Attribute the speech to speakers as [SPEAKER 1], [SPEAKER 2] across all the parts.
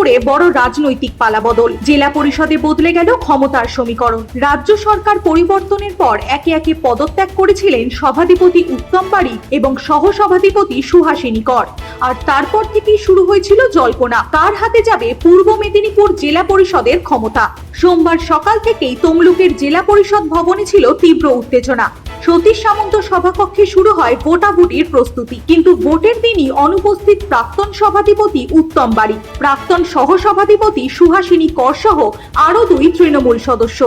[SPEAKER 1] মেদিনীপুরে বড় রাজনৈতিক পালাবদল। জেলা পরিষদে বদলে গেল ক্ষমতার সমীকরণ। রাজ্য সরকার পরিবর্তনের পর একে একে পদত্যাগ করেছিলেন সভাধিপতি উত্তম বারিক এবং সহসভাধিপতি সুহাসিনী কর। আর তারপর থেকেই শুরু হয়েছিল জল্পনা, কার হাতে যাবে পূর্ব মেদিনীপুর জেলা পরিষদের ক্ষমতা। সোমবার সকাল থেকেই তমলুকের জেলা পরিষদ ভবনে ছিল তীব্র উত্তেজনা। সতীশ সামন্ত সভাকক্ষে শুরু হয় ভোটাভুটির প্রস্তুতি, কিন্তু ভোটের দিনই অনুপস্থিত প্রাক্তন সভাধিপতি উত্তম বারিক, প্রাক্তন সহসভাধিপতি সুহাসিনী কর সহ আরো 2 তৃণমূল সদস্য।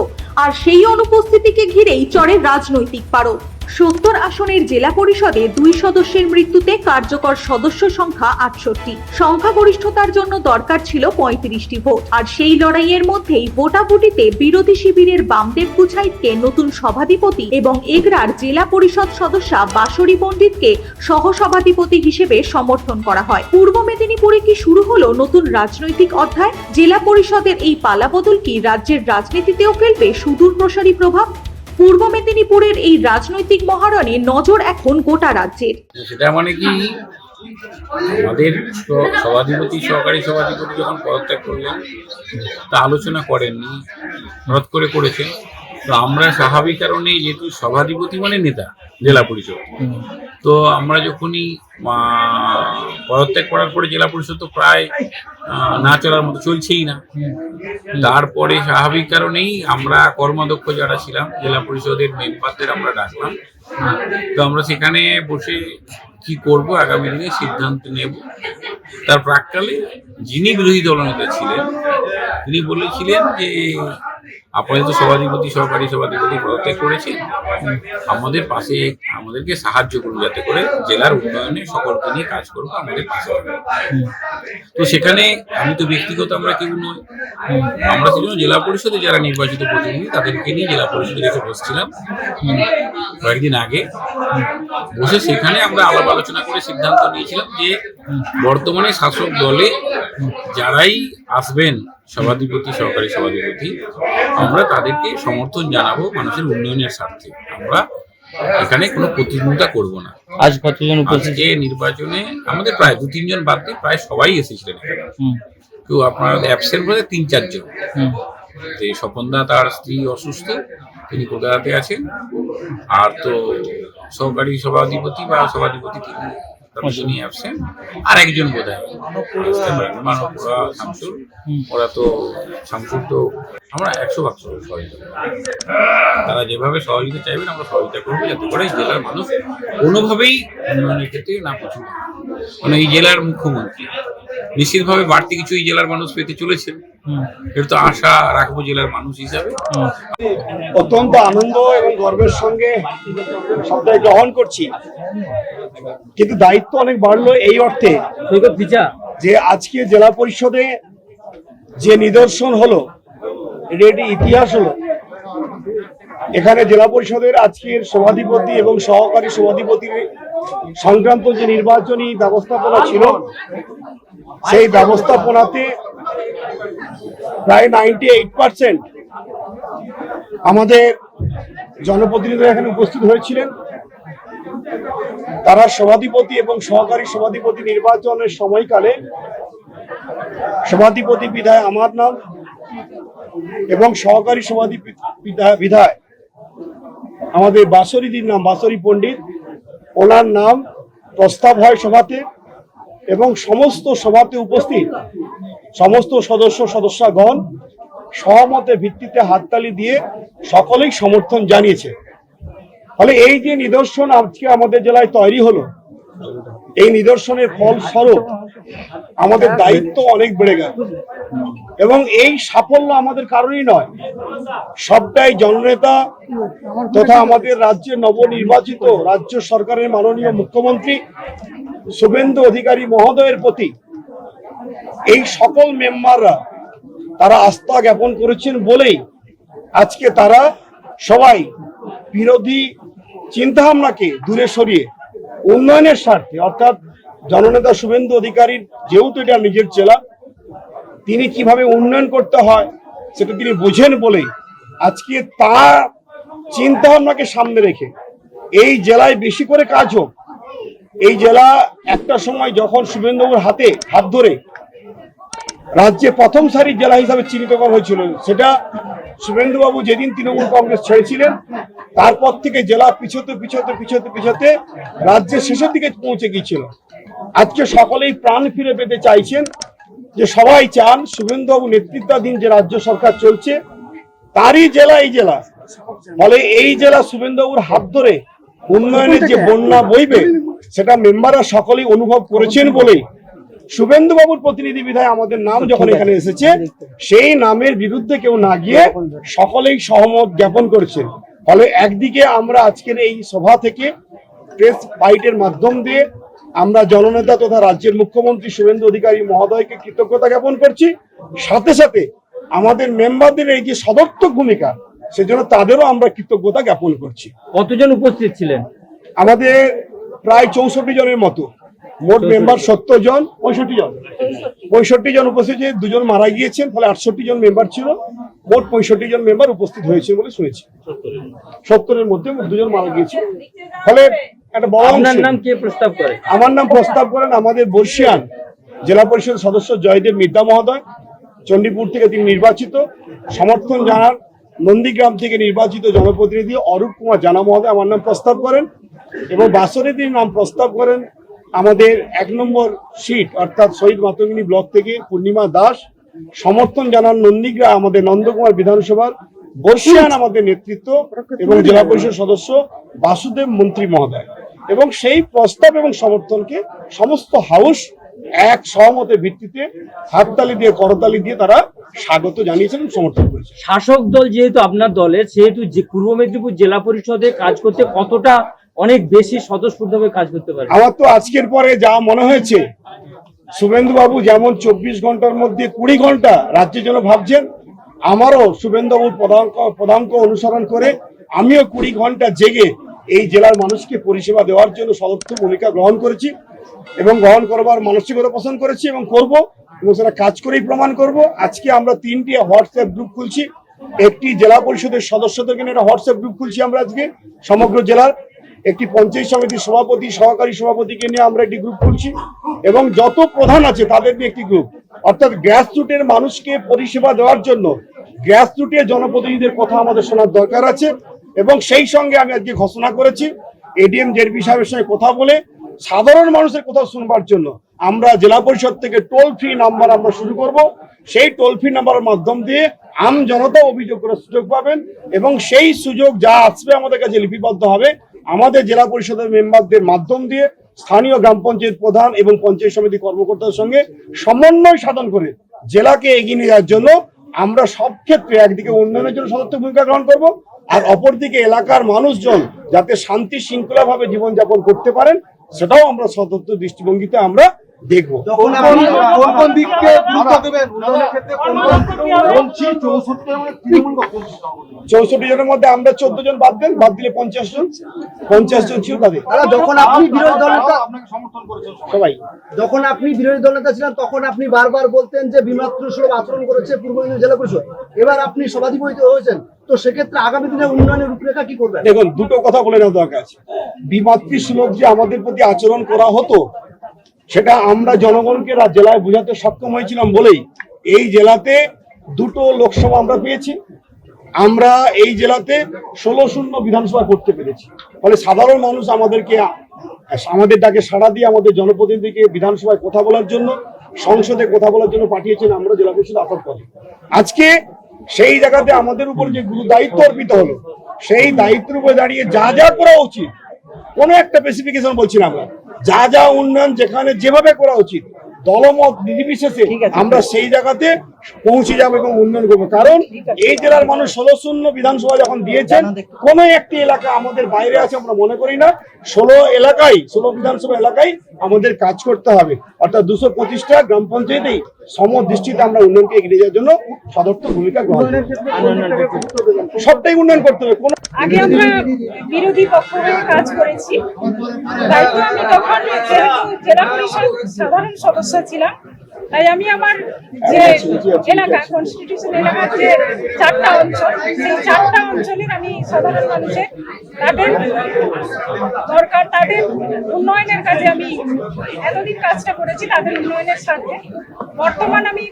[SPEAKER 1] আর সেই অনুপস্থিতিকে ঘিরেই চড়ে রাজনৈতিক পারদ। 70 আসনের জেলা পরিষদে 2 সদস্যের মৃত্যুতে কার্যকর সদস্য সংখ্যা 68। সংখ্যাগরিষ্ঠতার জন্য দরকার ছিল 35টি ভোট। আর সেই লড়াইয়ের মধ্যেই ভোটাভুটিতে বিরোধী শিবিরের বামদেব গুছাইতকে নতুন সভাধিপতি এবং এগরার জেলা পরিষদ সদস্যা বাসরী পণ্ডিতকে সহসভাধিপতি হিসেবে সমর্থন করা হয়। পূর্ব মেদিনীপুরে কি শুরু হলো নতুন রাজনৈতিক অধ্যায়? জেলা পরিষদের এই পালাবদল কি রাজ্যের রাজনীতিতেও ফেলবে সুদূর প্রসারী প্রভাব? পূর্ব মেদিনীপুরের এই রাজনৈতিক মহারণে নজর এখন গোটা রাজ্যের।
[SPEAKER 2] সেটা মানে কি, আমাদের সভাধিপতি সহকারী সভাধিপতি যখন পদত্যাগ করলেন তা আলোচনা করেননি, হঠাৎ করে করেছেন। তো আমরা স্বাভাবিক কারণে, যেহেতু সভাধিপতি মানে নেতা জেলা পরিষদ, তো আমরা যখনই পদত্যাগ করার পরে জেলা পরিষদ তো প্রায় না চলার মতো চলছেই না। তারপরে স্বাভাবিক কারণেই আমরা কর্মাধ্যক্ষ যারা ছিলাম জেলা পরিষদের মেম্বারদের আমরা ডাকলাম। তো আমরা সেখানে বসে কি করব আগামী দিনে সিদ্ধান্ত নেব। তার প্রাক্কালে যিনি বিরোধী দলনেতা ছিলেন তিনি বলেছিলেন যে আপাতত সভাধিপতি সহকারী সভাধিপতি পদত্যাগ করেছেন, আমাদের পাশে আমাদেরকে সাহায্য করুন যাতে করে জেলার উন্নয়নে সকলকে নিয়ে কাজ করবো, আমাদের পাশে। তো সেখানে আমি তো ব্যক্তিগত আমরা কেউ নয়, আমরা ছিল জেলা পরিষদে যারা নির্বাচিত প্রতিনিধি তাদেরকে নিয়ে জেলা পরিষদে রেখে বসছিলাম কয়েকদিন আগে। বসে সেখানে আমরা আলাপ আলোচনা করে সিদ্ধান্ত নিয়েছিলাম যে বর্তমানে শাসক দলে যারাই আসবেন সভাধিপতি সহকারী সভাধিপতি, আমরা তাদেরকে সমর্থন জানাবো মানুষের উন্নয়নের স্বার্থে। আমরা এখানে কোনো প্রতিদ্বন্দ্বিতা করব না।
[SPEAKER 3] আজ কতজন উপস্থিত?
[SPEAKER 2] আজকে নির্বাচনে আমাদের প্রায় 2-3 জন বাদ দিয়ে প্রায় সবাই এসেছিলেন এখানে। কেউ আপনার অ্যাবসেন্ট বলে 3-4 জন। তো স্বপনদা তার স্ত্রী অসুস্থ, তিনি কলকাতাতে আছেন। আর তো সহকারী সভাধিপতি বা সভাধিপতি তিনি অ্যাবসেন্ট, আর একজন বোধ হয় মানবপুরা শামসুর। ওরা তো শামসুর তো আমরা 100% সহযোগিতা, তারা যেভাবে সহযোগিতা চাইবেন আমরা সহযোগিতা করবো যাতে করে জেলার মানুষ কোনোভাবেই উন্নয়নের ক্ষেত্রে না পছন্দ। মানে এই জেলার মুখ্যমন্ত্রী নিশ্চিতভাবে বাড়তি কিছু এই জেলার মানুষ পেতে চলেছেন, এর তো আশা রাখবো জেলার মানুষ হিসাবে।
[SPEAKER 4] অত্যন্ত আনন্দ এবং গর্বের সঙ্গে সবটাই গ্রহণ করছি, কিন্তু দায়িত্ব অনেক বাড়লো এই অর্থে যে আজকে জেলা পরিষদে যে নিদর্শন হলো এটা একটি ইতিহাস হলো। এখানে জেলা পরিষদের আজকের সভাধিপতি এবং সহকারী সভাধিপতির সংক্রান্ত যে নির্বাচনী ব্যবস্থাপনা ছিল, সেই ব্যবস্থাপনাতে প্রায় 98% আমাদের জনপ্রতিনিধিরা এখানে উপস্থিত হয়েছিলেন। তারা সভাধিপতি এবং সহকারী সভাধিপতি নির্বাচনের সময়কালে সভাধিপতি বিধায় আমার নাম এবং সহকারী সভাধিপতি বিধায় আমাদের বাসরীদির নাম বাসরী পণ্ডিত, ওনার নাম প্রস্তাব হয় সভাতে এবং সমস্ত সভাতে উপস্থিত সমস্ত সদস্যগণ সহমতের ভিত্তিতে হাততালি দিয়ে সকলেই সমর্থন জানিয়েছে। ফলে এই যে নিদর্শন আজকে আমাদের জেলায় তৈরি হলো, এই নিদর্শনের ফলস্বরূপ আমাদের দায়িত্ব অনেক বেড়ে গেল এবং এই সাফল্য আমাদের কারণেই নয়, সবটাই জননেতা তথা আমাদের রাজ্যের নবনির্বাচিত রাজ্য সরকারের মাননীয় মুখ্যমন্ত্রী শুভেন্দু অধিকারী মহোদয়ের প্রতি এই সকল মেম্বাররা তারা আস্থা জ্ঞাপন করেছেন বলেই আজকে তারা সবাই বিরোধী চিন্তাভাবনাকে দূরে সরিয়ে উন্নয়নের স্বার্থে, অর্থাৎ জননেতা শুভেন্দু অধিকারীর যেহেতু এটা নিজের জেলা, তিনি কিভাবে উন্নয়ন করতে হয় সেটা তিনি বোঝেন বলেই আজকে তার চিন্তাভাবনাকে সামনে রেখে এই জেলায় বেশি করে কাজ হোক। এই জেলা একটা সময় যখন শুভেন্দুবাবুর হাত ধরে রাজ্যে প্রথম সারির জেলা হিসাবে চিহ্নিত করা হয়েছিল। সেটা শুভেন্দুবাবু যেদিন তৃণমূল কংগ্রেস ছেড়েছিলেন তারপর থেকে জেলা পিছোতে রাজ্যের শেষের দিকে পৌঁছে গিয়েছিল। আজকে সকলেই প্রাণ ফিরে পেতে চাইছেন, যে সবাই চান শুভেন্দুবাবু নেতৃত্বাধীন যে রাজ্য সরকার চলছে তারই জেলা এই জেলা, ফলে এই জেলা শুভেন্দুবাবুর হাত ধরে উন্নয়নের যে বন্যা বইবে সেটা মেম্বাররা সকলেই অনুভব করেছেন বলেই শুভেন্দুবাবুর প্রতিনিধি বিধায় আমাদের নাম যখন এখানে এসেছে সেই নামের বিরুদ্ধে কেউ না গিয়ে সকলেই সহমত জ্ঞাপন করেছেন। ফলে একদিকে আমরা আজকের এই সভা থেকে প্রেস বাইটের মাধ্যম দিয়ে আমরা জননেতা তথা রাজ্যের মুখ্যমন্ত্রী শুভেন্দু অধিকারী মহোদয়কে কৃতজ্ঞতা জ্ঞাপন করছি, সাথে সাথে আমাদের মেম্বারদের এই যে সদর্থক ভূমিকা সেজন্য তাদেরও আমরা কৃতজ্ঞতা জ্ঞাপন করছি।
[SPEAKER 3] কতজন উপস্থিত ছিলেন?
[SPEAKER 4] আমাদের প্রায় 64 জনের মতো, মোট মেম্বার 70 জন, 65 জন উপস্থিত, 2জন মারা গিয়েছেন, ফলে 68 জন মেম্বার ছিল, মোট 65 জন মেম্বার উপস্থিত হয়েছে বলে শুনেছি। 70-এর মধ্যে 2জন মারা গিয়েছে, ফলে একটা বড়।
[SPEAKER 3] আপনার নাম কে প্রস্তাব করে?
[SPEAKER 4] আমার নাম প্রস্তাব করেন আমাদের বর্ষিয়ান জেলা পরিষদ সদস্য জয়দেব মিদ্যা মহোদয়। চণ্ডীপুর থেকে তিনি নির্বাচিত। সমর্থন জানার নন্দীগ্রাম থেকে নির্বাচিত জনপ্রতিনিধি অরূপ কুমার জানা মহোদয় আমার নাম প্রস্তাব করেন, এবং বাসরিদির নাম প্রস্তাব করেন আমাদের 1 নম্বর সিট অর্থাৎ শহীদ মাতঙ্গিনী ব্লক থেকে পূর্ণিমা দাস। সমর্থন জানান নন্দীগ্রাম আমাদের নন্দকুমার বিধানসভার বর্ষিয়ান আমাদের নেতৃত্ব এবং জেলা পরিষদ সদস্য বাসুদেব মন্ত্রী মহোদয়। এবং সেই প্রস্তাব এবং সমর্থনকে সমস্ত হাউস এক সহমতের ভিত্তিতে হাততালি দিয়ে করতালি দিয়ে তারা স্বাগত জানিয়েছেন, সমর্থন করেছেন।
[SPEAKER 3] শাসক দল যেহেতু আপনার দলের, সেহেতু যে পূর্ব মেদিনীপুর জেলা পরিষদে কাজ করতে কতটা অনেক বেশি স্বতঃস্ফূর্তভাবে কাজ করতে পারে?
[SPEAKER 4] আমার তো আজকের পরে যা মনে হয়েছে, শুভেন্দু বাবু যেমন 24 ঘন্টার মধ্যে 20 ঘন্টা রাজ্যের জন্য ভাবছেন, আমারও শুভেন্দু বাবুর পদাঙ্ক অনুসরণ করে আমিও 20 ঘন্টা জেগে এই জেলার মানুষকে পরিষেবা দেওয়ার জন্য সদর্থক ভূমিকা গ্রহণ করেছি এবং গ্রহণ করবার মানসিকতা পোষণ করেছি এবং করব, এবং সেটা কাজ করেই প্রমাণ করব। আজকে আমরা 3টি হোয়াটসঅ্যাপ গ্রুপ খুলছি। একটি জেলা পরিষদের সদস্যদের নিয়ে একটা হোয়াটসঅ্যাপ গ্রুপ খুলছি আমরা আজকে সমগ্র জেলার। একটি পঞ্চায়েত সমিতির সভাপতি সহকারী সভাপতিকে নিয়ে আমরা একটি গ্রুপ খুলছি, এবং যত প্রধান আছে তাদের নিয়ে একটি গ্রুপ, অর্থাৎ গ্রাসরুটের মানুষকে পরিষেবা দেওয়ার জন্য গ্রাসরুটের জনপ্রতিনিধিদের কথা আমাদের শোনার দরকার আছে। এবং সেই সঙ্গে আমি আজকে ঘোষণা করেছি এডিএম জেডপি সাহেবের সঙ্গে কথা বলে সাধারণ মানুষের কথা শুনবার জন্য আমরা জেলা পরিষদ থেকে টোল ফ্রি নাম্বার আমরা শুরু করব। সেই টোল ফ্রি নাম্বারের মাধ্যম দিয়ে আম জনতা অভিযোগ করার সুযোগ পাবেন, এবং সেই সুযোগ যা আসবে আমাদের কাছে লিপিবদ্ধ হবে আমাদের জেলা পরিষদের মেম্বারদের মাধ্যম দিয়ে স্থানীয় গ্রাম পঞ্চায়েত প্রধান এবং পঞ্চায়েত সমিতি কর্মকর্তাদের সঙ্গে সমন্বয় সাধন করে জেলাকে এগিয়ে নিয়ে যাওয়ার জন্য আমরা সব ক্ষেত্রে একদিকে উন্নয়নের জন্য সদর্থক ভূমিকা গ্রহণ করব, আর অপরদিকে এলাকার মানুষজন যাতে শান্তি শৃঙ্খলা ভাবে জীবনযাপন করতে পারেন সেটাও আমরা সদর্থক দৃষ্টিভঙ্গিতে আমরা দেখবো। 64 জনের মধ্যে আমরা 14 জন বাদ দেন, বাদ দিলে 50 জন ছিল তাদের।
[SPEAKER 5] যখন আপনি বিরোধী দলনেতা
[SPEAKER 4] সবাই
[SPEAKER 5] যখন আপনি বিরোধী দলনেতা ছিলেন তখন আপনি বারবার বলতেন যে বিমাত্র সুলভ আচরণ করেছে পূর্ব মেদিনীপুর জেলা পরিষদ। এবার আপনি সভাধিপতি হয়েছেন, তো সেক্ষেত্রে আগামী দিনে উন্নয়নের রূপরেখা কি করবেন?
[SPEAKER 4] দেখুন, দুটো কথা বলে নেওয়া দরকার আছে। বিমাতৃসুলভ যে আমাদের প্রতি আচরণ করা হতো সেটা আমরা জনগণকে জেলায় বোঝাতে সক্ষম হয়েছিলাম বলেই এই জেলাতে 2টো লোকসভা আমরা পেয়েছি। আমরা এই জেলাতে 16 বিধানসভা করতে পেরেছি। ফলে সাধারণ মানুষ আমাদের ডাকে সাড়া দিয়ে আমাদের জনপ্রতিনিধিকে বিধানসভায় কথা বলার জন্য, সংসদে কথা বলার জন্য পাঠিয়েছেন। আমরা জেলা পরিষদ আটক করি। আজকে সেই জায়গাতে আমাদের উপর যে গুরু দায়িত্ব অর্পিত হলো, সেই দায়িত্বের উপরে দাঁড়িয়ে যা যা করা উচিত, কোনো একটা স্পেসিফিকেশন বলছি না, আমরা যা যা উন্নয়ন যেখানে যেভাবে করা উচিত দলমত নির্বিশেষে আমরা সেই জায়গাতে পৌঁছে যাবো এবং উন্নয়ন করবো। কারণ এই জেলার মানুষ 16 বিধানসভা যখন দিয়েছেন, কোন একটি এলাকা আমাদের বাইরে আছে আমরা মনে করি না। 16 বিধানসভা এলাকায় আমাদের কাজ করতে হবে, অর্থাৎ 225টা গ্রাম পঞ্চায়েতেই সমদৃষ্টিতে আমরা উন্নয়নকে এগিয়ে যাওয়ার জন্য সদর্থক ভূমিকা গ্রহণ করব। সবটাই উন্নয়ন করতে হবে। কোন
[SPEAKER 6] আগে আমরা বিরোধী পক্ষ হয়ে কাজ করেছি, তাই তো আমি তখন যেহেতু জেলা পরিষদ সাধারণ সদস্য ছিলাম, তাই আমি আমার যে এলাকা কনস্টিটিউশন এলাকার যে 4টা অঞ্চল, সেই 4টা অঞ্চলের আমি সাধারণ মানুষের তাদের দরকার, তাদের উন্নয়নের কাজে আমি এতদিন কাজটা করেছি, তাদের উন্নয়নের স্বার্থে। বর্তমান আমি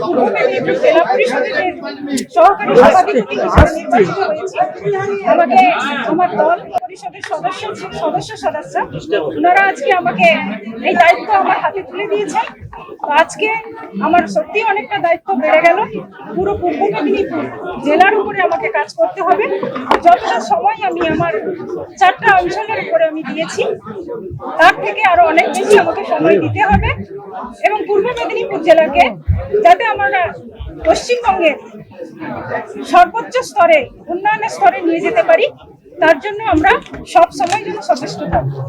[SPEAKER 6] পূর্ব মেদিনীপুর জেলা পরিষদের সহকারী সভাধিপতি হিসেবে নির্বাচিত হয়েছি। আমাকে আমার দল পরিষদের সদস্য ওনারা আজকে আমাকে এই দায়িত্ব আমার হাতে তুলে দিয়েছেন। তো আজকে আমার সত্যি অনেকটা দায়িত্ব বেড়ে গেল। পুরো পূর্ব মেদিনীপুর জেলার উপরে আমাকে কাজ করতে হবে। যতটা সময় আমি আমার 4টা অঞ্চলের উপরে আমি দিয়েছি, তার থেকে আরো অনেক বেশি আমাকে সময় দিতে হবে এবং পূর্ব মেদিনীপুর জেলাকে যাতে আমরা পশ্চিমবঙ্গের সর্বোচ্চ স্তরে উন্নয়নের স্তরে নিয়ে যেতে পারি, তার জন্য আমরা সব সময় যেন সচেষ্ট থাকবো।